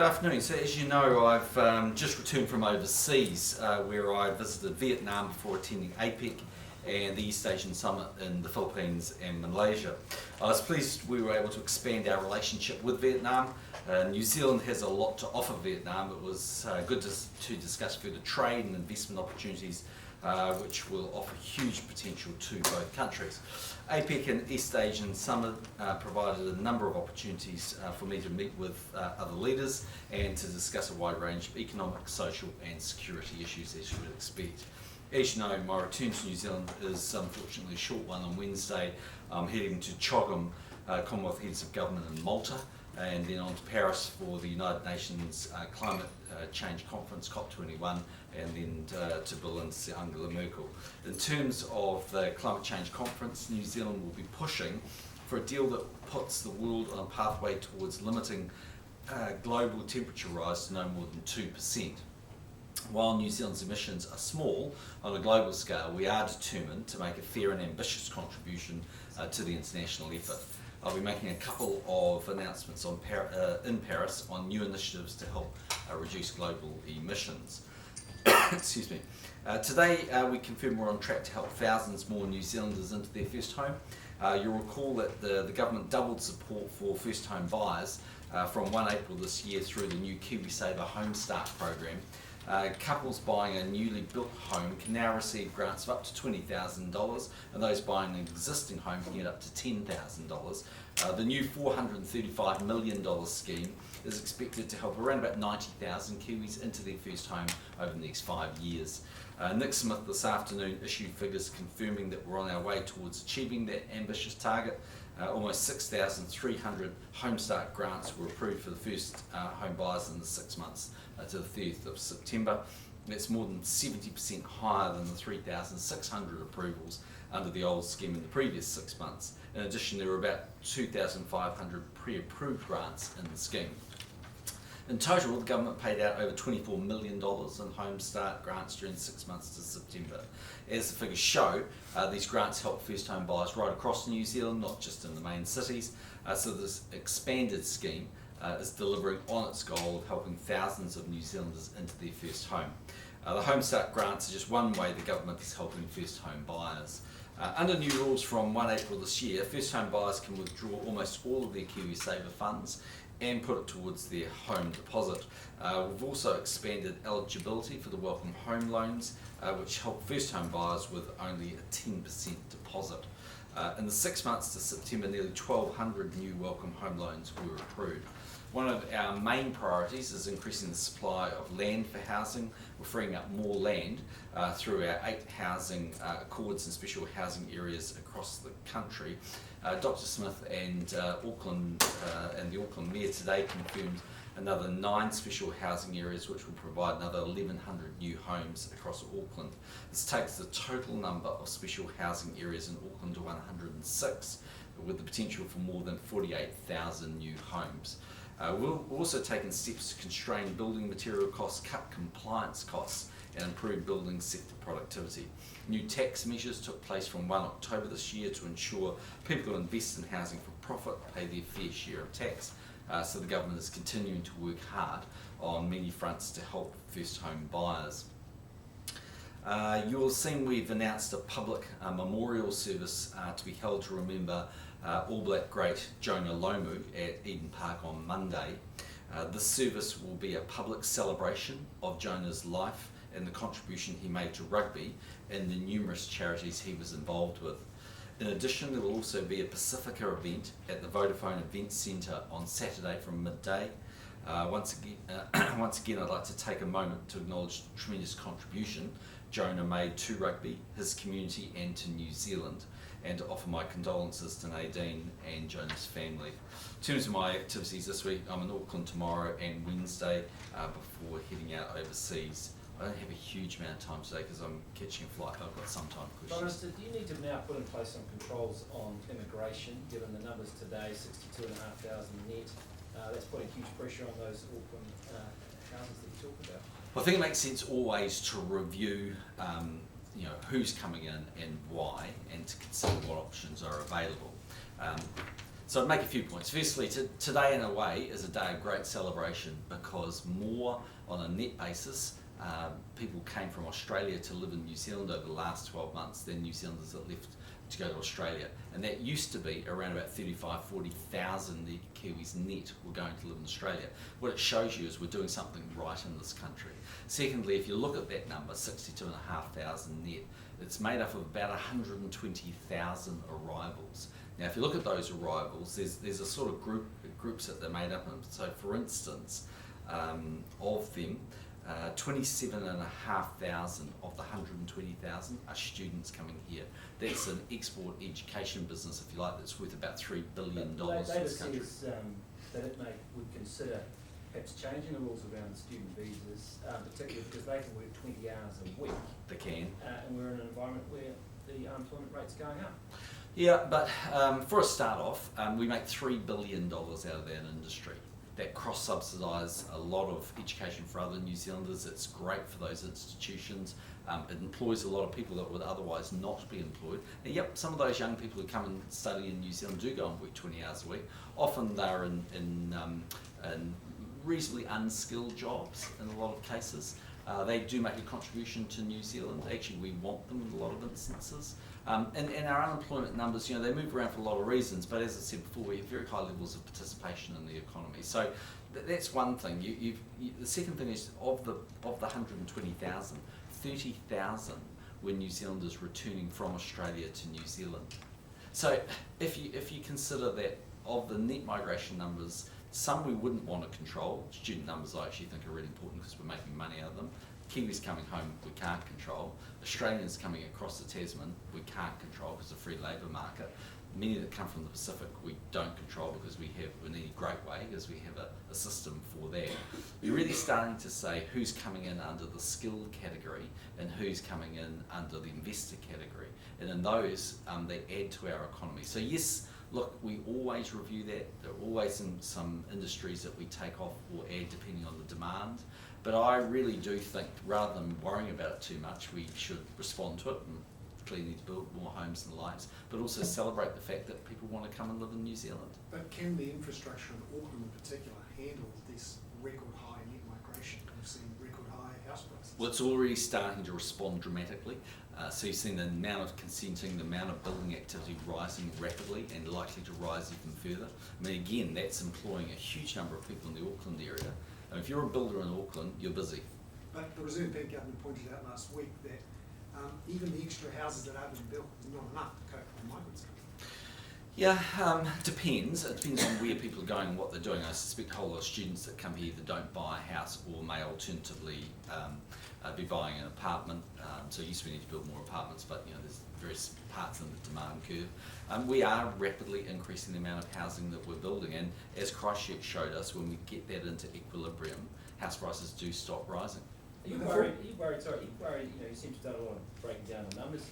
Good afternoon. So as you know, I've just returned from overseas where I visited Vietnam before attending APEC and the East Asian Summit in the Philippines and Malaysia. I was pleased we were able to expand our relationship with Vietnam. New Zealand has a lot to offer Vietnam. It was good to discuss further trade and investment opportunities which will offer huge potential to both countries. APEC and East Asian Summit provided a number of opportunities for me to meet with other leaders and to discuss a wide range of economic, social and security issues, as you would expect. As you know, my return to New Zealand is unfortunately a short one. On Wednesday I'm heading to CHOGM, Commonwealth Heads of Government in Malta, and then on to Paris for the United Nations Climate Change Conference, COP21, and then to Berlin to see Angela Merkel. In terms of the Climate Change Conference, New Zealand will be pushing for a deal that puts the world on a pathway towards limiting global temperature rise to no more than 2%. While New Zealand's emissions are small on a global scale, we are determined to make a fair and ambitious contribution to the international effort. I'll be making a couple of announcements in Paris on new initiatives to help reduce global emissions. Excuse me. Today we confirm we're on track to help thousands more New Zealanders into their first home. You'll recall that the government doubled support for first home buyers from 1 April this year through the new KiwiSaver Home Start program. Couples buying a newly built home can now receive grants of up to $20,000, and those buying an existing home can get up to $10,000. The new $435 million scheme is expected to help around about 90,000 Kiwis into their first home over the next 5 years. Nick Smith this afternoon issued figures confirming that we're on our way towards achieving that ambitious target. Almost 6,300 Home Start grants were approved for the first home buyers in the 6 months to the 30th of September. That's more than 70% higher than the 3,600 approvals under the old scheme in the previous 6 months. In addition, there were about 2,500 pre-approved grants in the scheme. In total, the government paid out over $24 million in Home Start grants during the 6 months to September. As the figures show, these grants help first home buyers right across New Zealand, not just in the main cities. So this expanded scheme is delivering on its goal of helping thousands of New Zealanders into their first home. The Home Start grants are just one way the government is helping first home buyers. Under new rules from 1 April this year, first home buyers can withdraw almost all of their KiwiSaver funds and put it towards their home deposit. We've also expanded eligibility for the Welcome Home loans, which help first home buyers with only a 10% deposit. In the 6 months to September, nearly 1,200 new Welcome Home loans were approved. One of our main priorities is increasing the supply of land for housing. We're freeing up more land through our 8 housing accords and special housing areas across the country. Dr Smith and Auckland and the Auckland Mayor today confirmed another 9 special housing areas which will provide another 1,100 new homes across Auckland. This takes the total number of special housing areas in Auckland to 106, with the potential for more than 48,000 new homes. We've also taken steps to constrain building material costs, cut compliance costs and improve building sector productivity. New tax measures took place from 1 October this year to ensure people who invest in housing for profit pay their fair share of tax. So the government is continuing to work hard on many fronts to help first home buyers. You will have seen we've announced a public memorial service to be held to remember All Black great Jonah Lomu at Eden Park on Monday. This service will be a public celebration of Jonah's life and the contribution he made to rugby and the numerous charities he was involved with. In addition, there will also be a Pacifica event at the Vodafone Events Centre on Saturday from midday. Once again, I'd like to take a moment to acknowledge the tremendous contribution Jonah made to rugby, his community and to New Zealand, and to offer my condolences to Nadine and Jonah's family. In terms of my activities this week, I'm in Auckland tomorrow and Wednesday before heading out overseas. I don't have a huge amount of time today because I'm catching a flight, but I've got some time for questions. Minister, do you need to now put in place some controls on immigration, given the numbers today, 62,500 net? That's putting huge pressure on those Auckland houses that you talked about. Well, I think it makes sense always to review who's coming in and why, and to consider what options are available. So I'd make a few points. Firstly, today in a way is a day of great celebration because more on a net basis, people came from Australia to live in New Zealand over the last 12 months than New Zealanders that left to go to Australia. And that used to be around about 40,000 Kiwis net were going to live in Australia. What it shows you is we're doing something right in this country. Secondly, if you look at that number, 62,500 net, it's made up of about 120,000 arrivals. Now, if you look at those arrivals, there's a sort of groups that they're made up of. So, for instance, of them, 27,500 of the 120,000 are students coming here. That's an export education business, if you like, that's worth about $3 billion for this country. David says that it would consider perhaps changing the rules around student visas, particularly because they can work 20 hours a week. They can. And we're in an environment where the unemployment rate's going up. Yeah, but for a start off, we make $3 billion out of that industry. That cross-subsidise a lot of education for other New Zealanders. It's great for those institutions. It employs a lot of people that would otherwise not be employed. And yep, some of those young people who come and study in New Zealand do go and work 20 hours a week. Often they're in reasonably unskilled jobs in a lot of cases. They do make a contribution to New Zealand. Actually, we want them in a lot of instances. And our unemployment numbers, they move around for a lot of reasons, but as I said before, we have very high levels of participation in the economy. So that's one thing. The second thing is, of the 120,000, 30,000 were New Zealanders returning from Australia to New Zealand. So if you consider that of the net migration numbers, some we wouldn't want to control. Student numbers I actually think are really important because we're making money out of them. Kiwis coming home we can't control. Australians coming across the Tasman we can't control because of the free labour market. Many that come from the Pacific we don't control because we need a great way because we have a system for that. We're really starting to say who's coming in under the skilled category and who's coming in under the investor category. And in those, they add to our economy. So yes, look, we always review that. There are always some industries that we take off or add depending on the demand. But I really do think, rather than worrying about it too much, we should respond to it and clearly need to build more homes and lives, but also celebrate the fact that people want to come and live in New Zealand. But can the infrastructure in Auckland in particular handle this record high net migration? We've seen record high house prices. Well, it's already starting to respond dramatically. So you've seen the amount of consenting, the amount of building activity rising rapidly and likely to rise even further. I mean, again, that's employing a huge number of people in the Auckland area. And if you're a builder in Auckland, you're busy. But the Reserve Bank government pointed out last week that even the extra houses that are being built is not enough to cope with the migrants coming. Yeah, depends. It depends on where people are going and what they're doing. I suspect a whole lot of students that come here that don't buy a house or may alternatively be buying an apartment. So yes, we need to build more apartments, but there's various parts in the demand curve. We are rapidly increasing the amount of housing that we're building, and as Christchurch showed us, when we get that into equilibrium, house prices do stop rising. Are you worried, you seem to have done a lot of breaking down the numbers.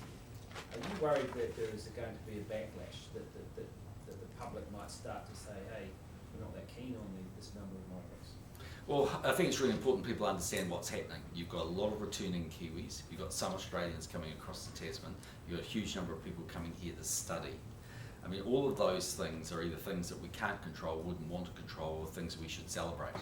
Are you worried that there is going to be a backlash, that the public might start to say, hey, we're not that keen on this number of migrants? Well, I think it's really important people understand what's happening. You've got a lot of returning Kiwis, you've got some Australians coming across the Tasman, you've got a huge number of people coming here to study. I mean, all of those things are either things that we can't control, wouldn't want to control, or things we should celebrate.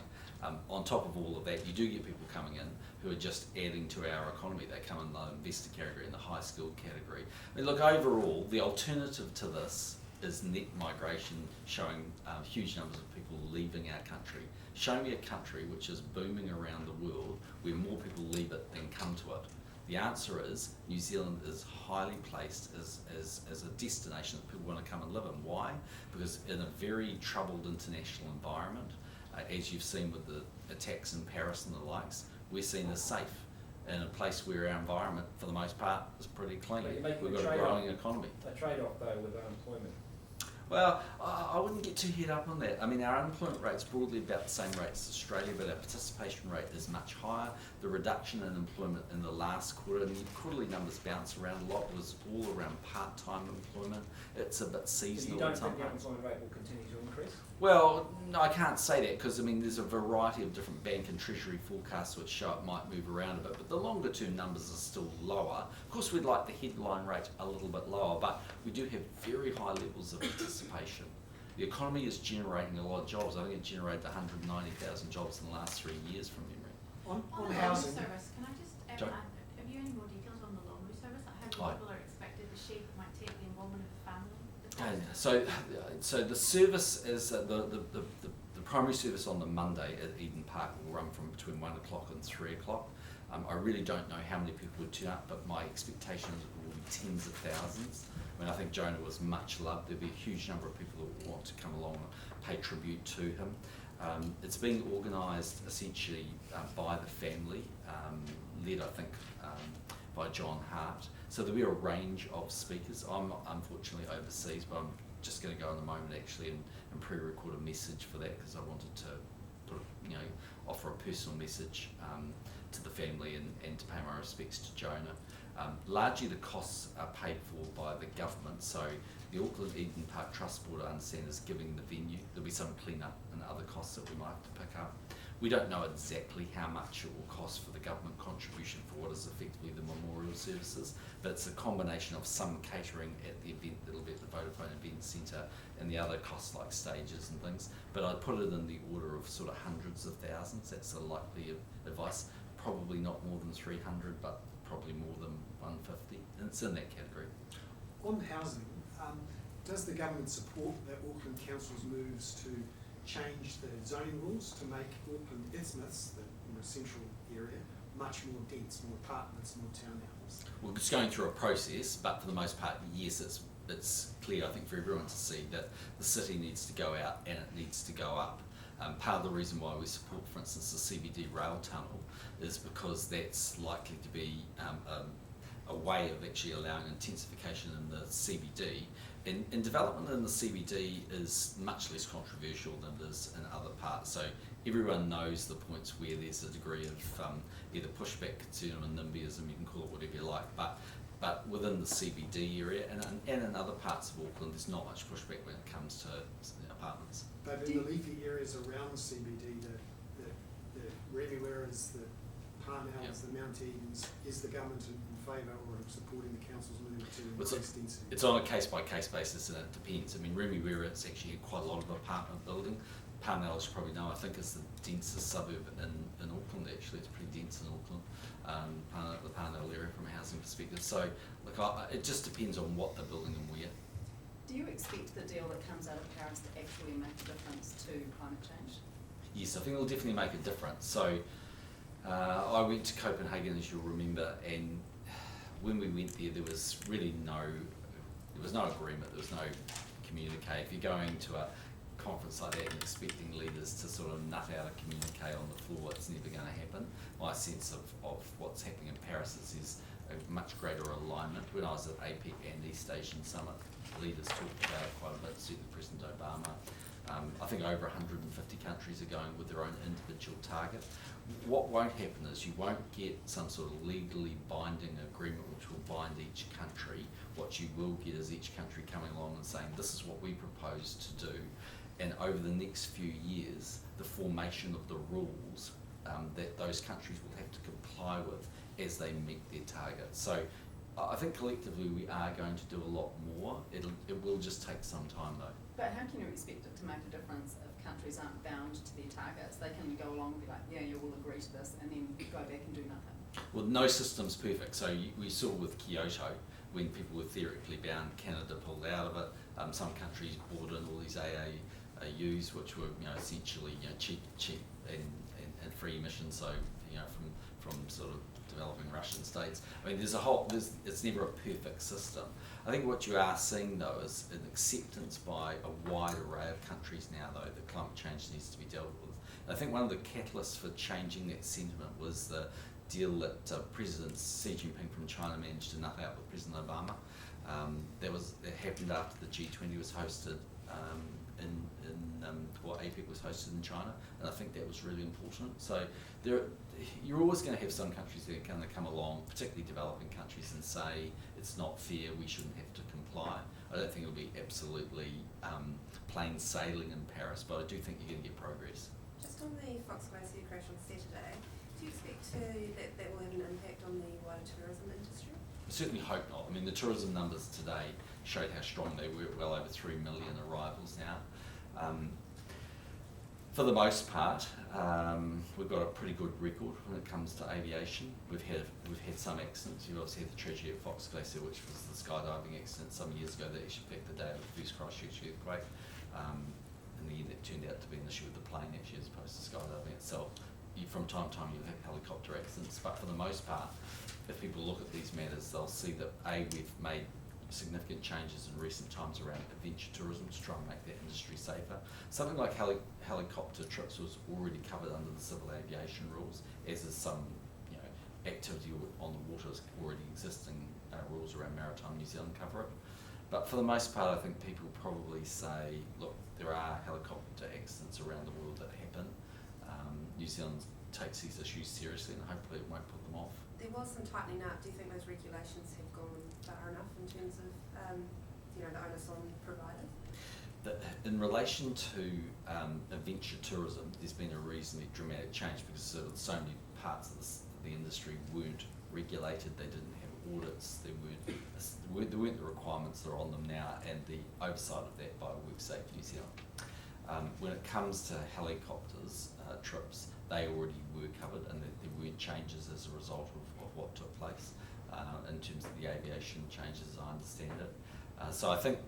On top of all of that, you do get people coming in who are just adding to our economy. They come in the investor category and the high skilled category. I mean, look, overall, the alternative to this is net migration, showing huge numbers of people leaving our country. Show me a country which is booming around the world where more people leave it than come to it. The answer is New Zealand is highly placed as a destination that people want to come and live in. Why? Because in a very troubled international environment, as you've seen with the attacks in Paris and the likes, we're seen as safe in a place where our environment, for the most part, is pretty clean. We've got a growing economy. A trade-off, though, with unemployment. Well, I wouldn't get too hung up on that. I mean, our unemployment rate's broadly about the same rate as Australia, but our participation rate is much higher. The reduction in employment in the last quarter, and the quarterly numbers bounce around a lot, was all around part-time employment. It's a bit seasonal. So you don't think the unemployment rate will continue to increase? Well, no, I can't say that because, I mean, there's a variety of different bank and treasury forecasts which show it might move around a bit, but the longer term numbers are still lower. Of course, we'd like the headline rate a little bit lower, but we do have very high levels of participation. the economy is generating a lot of jobs. I think it generated 190,000 jobs in the last 3 years from memory. On On the housing, laundry service, can I just add, Sure. have you any more details on the laundry service? Like how Aye. people are expected, the shape might take the involvement of the family? The cost? So the service is the primary service on the Monday at Eden Park will run from between 1 o'clock and 3 o'clock. I really don't know how many people would turn up, but my expectation is it will be tens of thousands. I mean, I think Jonah was much loved. There'll be a huge number of people that want to come along and pay tribute to him. It's being organised essentially by the family, led I think by John Hart. So there'll be a range of speakers. I'm unfortunately overseas, but I'm just going to go in a moment actually and pre-record a message for that because I wanted to offer a personal message to the family and to pay my respects to Jonah. Largely the costs are paid for by the government, so the Auckland Eden Park Trust Board, I understand, is giving the venue. There'll be some clean-up and other costs that we might have to pick up. We don't know exactly how much it will cost for the government contribution for what is effectively the memorial services, but it's a combination of some catering at the event that'll be at the Vodafone Event Centre and the other costs like stages and things. But I'd put it in the order of sort of hundreds of thousands. That's the likely advice. Probably not more than 300, but probably more than 150. And it's in that category. on housing, does the government support the Auckland Council's moves to change the zoning rules to make Auckland Isthmus, the central area, much more dense, more apartments, more townhouses? Well, it's going through a process, but for the most part, yes, it's clear, I think, for everyone to see that the city needs to go out and it needs to go up. Part of the reason why we support, for instance, the CBD rail tunnel is because that's likely to be a way of actually allowing intensification in the CBD. And development in the CBD is much less controversial than it is in other parts. So everyone knows the points where there's a degree of either pushback, concern, or NIMBYism, you can call it whatever you like, but within the CBD area and in other parts of Auckland, there's not much pushback when it comes to apartments. But in the leafy areas around the CBD, the Remueras, the Parnells, the Mount Edens, is the government in favour or supporting the council's move to increase density? It's on a case-by-case basis and it depends. I mean, Remuera, it's actually quite a lot of apartment building. Parnell, as you probably know, I think is the densest suburb in Auckland actually. It's pretty dense in Auckland, the Parnell area from a housing perspective. So, look, it just depends on what they're building and where. Do you expect the deal that comes out of Paris to actually make a difference to climate change? Yes, I think it'll definitely make a difference. So I went to Copenhagen, as you'll remember, and when we went there, there was really no agreement, there was no communique. If you're going to a conference like that and expecting leaders to sort of nut out a communique on the floor, it's never going to happen. My sense of what's happening in Paris is there's a much greater alignment. When I was at APEC and East Asian Summit, leaders talked about it quite a bit, certainly President Obama. I think over 150 countries are going with their own individual target. What won't happen is you won't get some sort of legally binding agreement which will bind each country. What you will get is each country coming along and saying, this is what we propose to do. And over the next few years, the formation of the rules that those countries will have to comply with as they meet their targets. So I think collectively we are going to do a lot more. It will just take some time though. But how can you expect it to make a difference if countries aren't bound to their targets? They can go along and be like, yeah, you will agree to this, and then go back and do nothing. Well, no system's perfect. So we saw with Kyoto, when people were theoretically bound, Canada pulled out of it. Some countries brought in all these AAUs, which were essentially cheap and free emissions. So from sort of developing Russian states. I mean, it's never a perfect system. I think what you are seeing though is an acceptance by a wide array of countries now though that climate change needs to be dealt with. And I think one of the catalysts for changing that sentiment was the deal that President Xi Jinping from China managed to nut out with President Obama. It happened after the G20 was hosted APEC was hosted in China, and I think that was really important. So you're always going to have some countries that are going to come along, particularly developing countries, and say it's not fair, we shouldn't have to comply. I don't think it'll be absolutely plain sailing in Paris, but I do think you're going to get progress. Just on the Fox Glacier crash on Saturday, do you expect that will have an impact on the wider tourism industry? I certainly hope not. I mean, the tourism numbers today showed how strong they were, well over 3 million arrivals now. For the most part, we've got a pretty good record when it comes to aviation. We've had some accidents. You obviously had the tragedy at Fox Glacier, which was the skydiving accident some years ago that actually picked the day of the first Christchurch earthquake. In the end, it turned out to be an issue with the plane actually, as opposed to skydiving itself. From time to time, you'll have helicopter accidents, but for the most part, if people look at these matters, they'll see that we've made significant changes in recent times around adventure tourism to try and make that industry safer. Something like helicopter trips was already covered under the civil aviation rules, as is some activity on the waters already existing rules around Maritime New Zealand cover it. But for the most part, I think people probably say, look, there are helicopter accidents around the world that happen. New Zealand takes these issues seriously, and hopefully it won't put them off. There was some tightening up. Do you think those regulations have gone far enough in terms of, the onus on providers? In relation to adventure tourism, there's been a reasonably dramatic change because so many parts of the industry weren't regulated. They didn't have audits. There weren't the requirements that are on them now, and the oversight of that by WorkSafe New Zealand. When it comes to helicopters trips, they already were covered, and there weren't changes as a result of what took place in terms of the aviation changes, as I understand it. So I think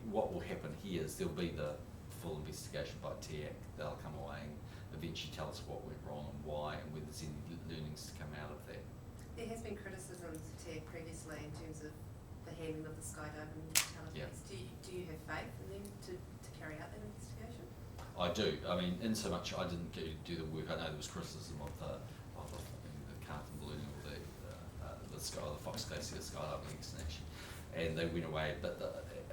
what will happen here is there'll be the full investigation by TAC. They'll come away and eventually tell us what went wrong and why, and whether there's any learnings to come out of that. There has been criticism to TAG previously in terms of the handling of the skydiving fatalities. Yeah. Do you have faith in them to carry out that investigation? I do. I mean, in so much I didn't do the work. I know there was criticism of the Carlton ballooning or the Fox Glacier skydiving extension, and they went away. But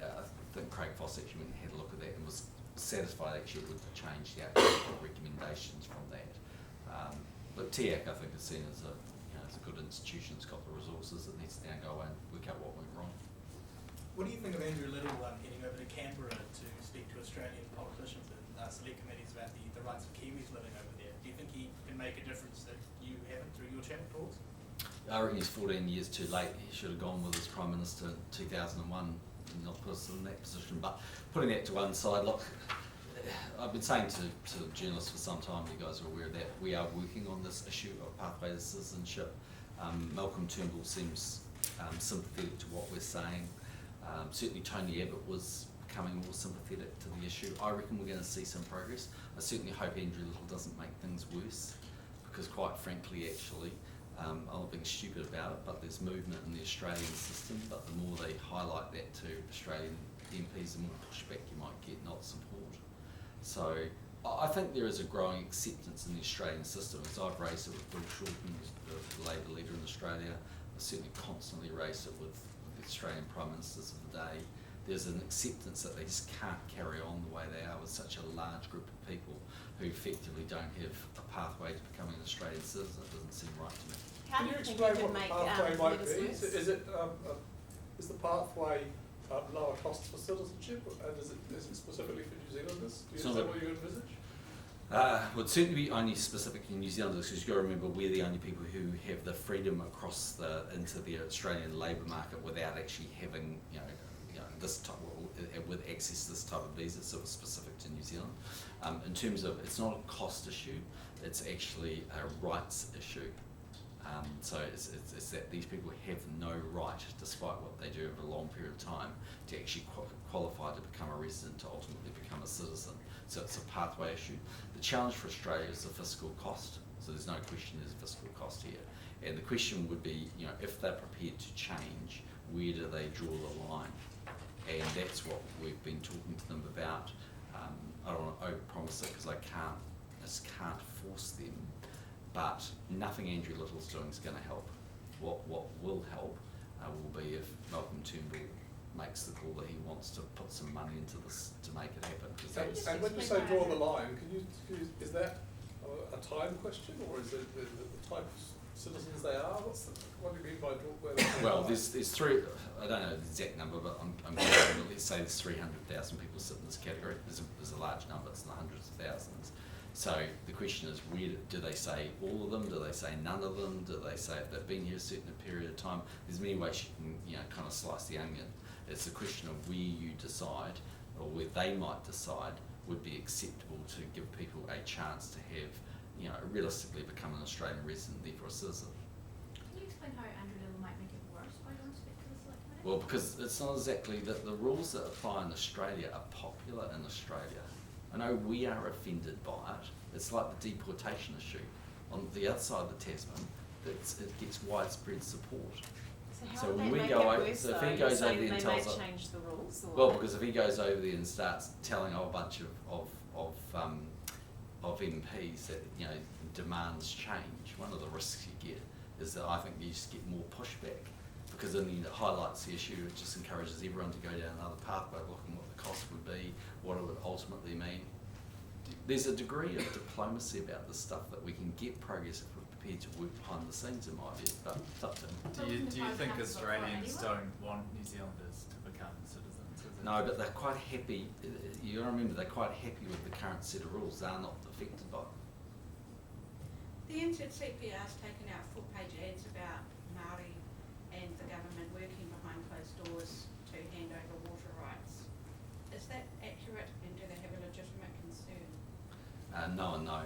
I think Craig Foss actually went and had a look at that and was satisfied actually with the change, the actual recommendations from that. But TAC, I think, is seen as a good institution. It's got the resources. It needs to now go and work out what went wrong. What do you think of Andrew Little heading over to Canberra to speak to Australian politicians and select committees about the rights of Kiwis living over there? Do you think he can make a difference that you haven't through your channel talks? I reckon he's 14 years too late. He should have gone with his Prime Minister in 2001 and not put us in that position. But putting that to one side, look, I've been saying to journalists for some time, you guys are aware that we are working on this issue of pathway to citizenship. Malcolm Turnbull seems sympathetic to what we're saying. Certainly Tony Abbott was becoming more sympathetic to the issue. I reckon we're going to see some progress. I certainly hope Andrew Little doesn't make things worse, because quite frankly, actually, I'm not being stupid about it, but there's movement in the Australian system, but the more they highlight that to Australian MPs, the more pushback you might get, not support. So I think there is a growing acceptance in the Australian system. As I've raised it with Bill Shorten, the Labour leader in Australia, I certainly constantly raise it with the Australian Prime Ministers of the day. There's an acceptance that they just can't carry on the way they are with such a large group of people who effectively don't have a pathway to becoming an Australian citizen. It doesn't seem right to me. How Can do you you think explain you what could the make pathway might letters be? worse? Is the pathway lower costs for citizenship, and is it specifically for New Zealanders? Is that what you envisage? Would certainly be only specific to New Zealanders, because you've got to remember we're the only people who have the freedom across into the Australian labour market without actually having this type with access to this type of visa, so it's specific to New Zealand. In terms of, it's not a cost issue, it's actually a rights issue. So it's that these people have no right, despite what they do over a long period of time, to actually qualify to become a resident, to ultimately become a citizen. So it's a pathway issue. The challenge for Australia is the fiscal cost. So there's no question there's a fiscal cost here. And the question would be, if they're prepared to change, where do they draw the line? And that's what we've been talking to them about. I don't want to overpromise it because I just can't force them. But nothing Andrew Little's doing is going to help. What will help will be if Malcolm Turnbull makes the call that he wants to put some money into this to make it happen. And when you say draw the line, is that a time question, or is it the type of citizens they are? What do you mean by where they Well, are? there's three. I don't know the exact number, but I'm guessing that let's say there's 300,000 people sit in this category. There's a large number. It's in the hundreds of thousands. So the question is, where do they say all of them? Do they say none of them? Do they say if they've been here a certain period of time? There's many ways you can kind of slice the onion. It's a question of where you decide, or where they might decide, would be acceptable to give people a chance to have, you know, realistically become an Australian resident, therefore a citizen. Can you explain how Andrew Little might make it worse by going to speak to the select committee? Well, because it's not exactly that the rules that apply in Australia are popular in Australia. I know we are offended by it. It's like the deportation issue. On the other side of the Tasman, it gets widespread support. So when how we would go that over- make it worse so if though? he You're goes over saying there and they may tells us- change the rules or? Well, because if he goes over there and starts telling a whole bunch of MPs that, you know, demands change, one of the risks you get is that I think you just get more pushback, because then it highlights the issue. It just encourages everyone to go down another pathway, looking what the cost would be, what it would ultimately mean. There's a degree of diplomacy about this stuff that we can get progress if we're prepared to work behind the scenes, in my view, but it's up to them. Do you think Australians don't want New Zealanders to become citizens? Is it- No, but they're quite happy, you gotta remember, they're quite happy with the current set of rules. They are not affected by them. The NZCPR has taken out full-page ads about Māori and the government working behind closed doors to hand over water rights. Is that accurate, and do they have a legitimate concern? No and no.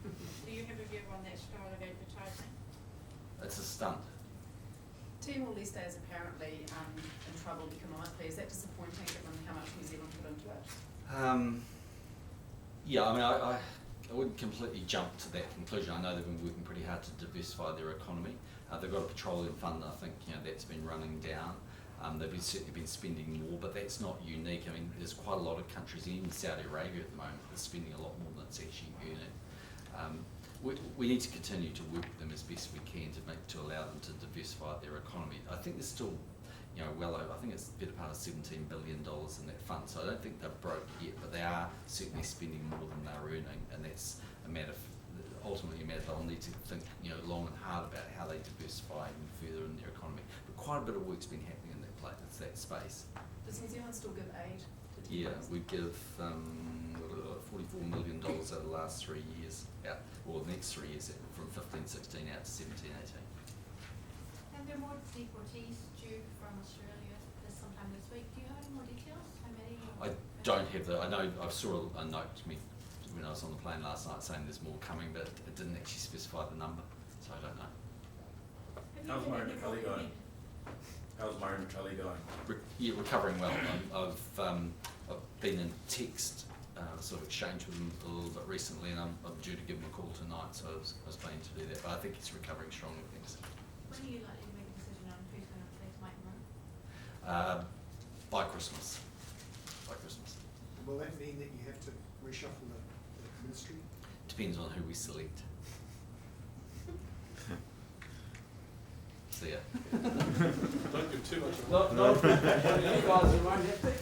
Do you have a view on that style of advertising? It's a stunt. Timor-Leste is apparently in trouble economically. Is that disappointing given how much New Zealand put into it? Yeah, I mean, I wouldn't completely jump to that conclusion. I know they've been working pretty hard to diversify their economy. They've got a petroleum fund, I think, you know, that's been running down. They've certainly been spending more, but that's not unique. I mean, there's quite a lot of countries, even Saudi Arabia at the moment, that's spending a lot more than it's actually earning. We need to continue to work with them as best we can to allow them to diversify their economy. I think there's still, you know, well over, I think it's the better part of $17 billion in that fund, so I don't think they're broke yet, but they are certainly spending more than they're earning, and that's a matter of, ultimately a matter they'll need to think, you know, long and hard about how they diversify even further in their economy. But quite a bit of work's been happening in that space. Does New Zealand still give aid to Yeah, Timor-Leste? we give $44 million over the last 3 years, out, or the next 3 years, from 15-16 out to 17-18. And there are more deportees due from Australia this sometime this week. Do you have any more details? How many? I don't have the, I know I saw a note to me when I was on the plane last night saying there's more coming, but it didn't actually specify the number, so I don't know. Have you How's had any Myron McCully more- going? How's Myron McCully going? Yeah, recovering well. I've been in text sort of exchange with him a little bit recently, and I'm due to give him a call tonight, so I was planning to do that, but I think he's recovering strongly, thanks. When are you likely to make a decision on who's going to replace Mike Moore? By Christmas. By Christmas. Will that mean that you have to reshuffle the ministry? Depends on who we select. See ya. Don't give too much. No, you guys won't have to.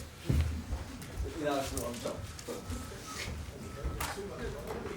You know, it's not on top. Too much.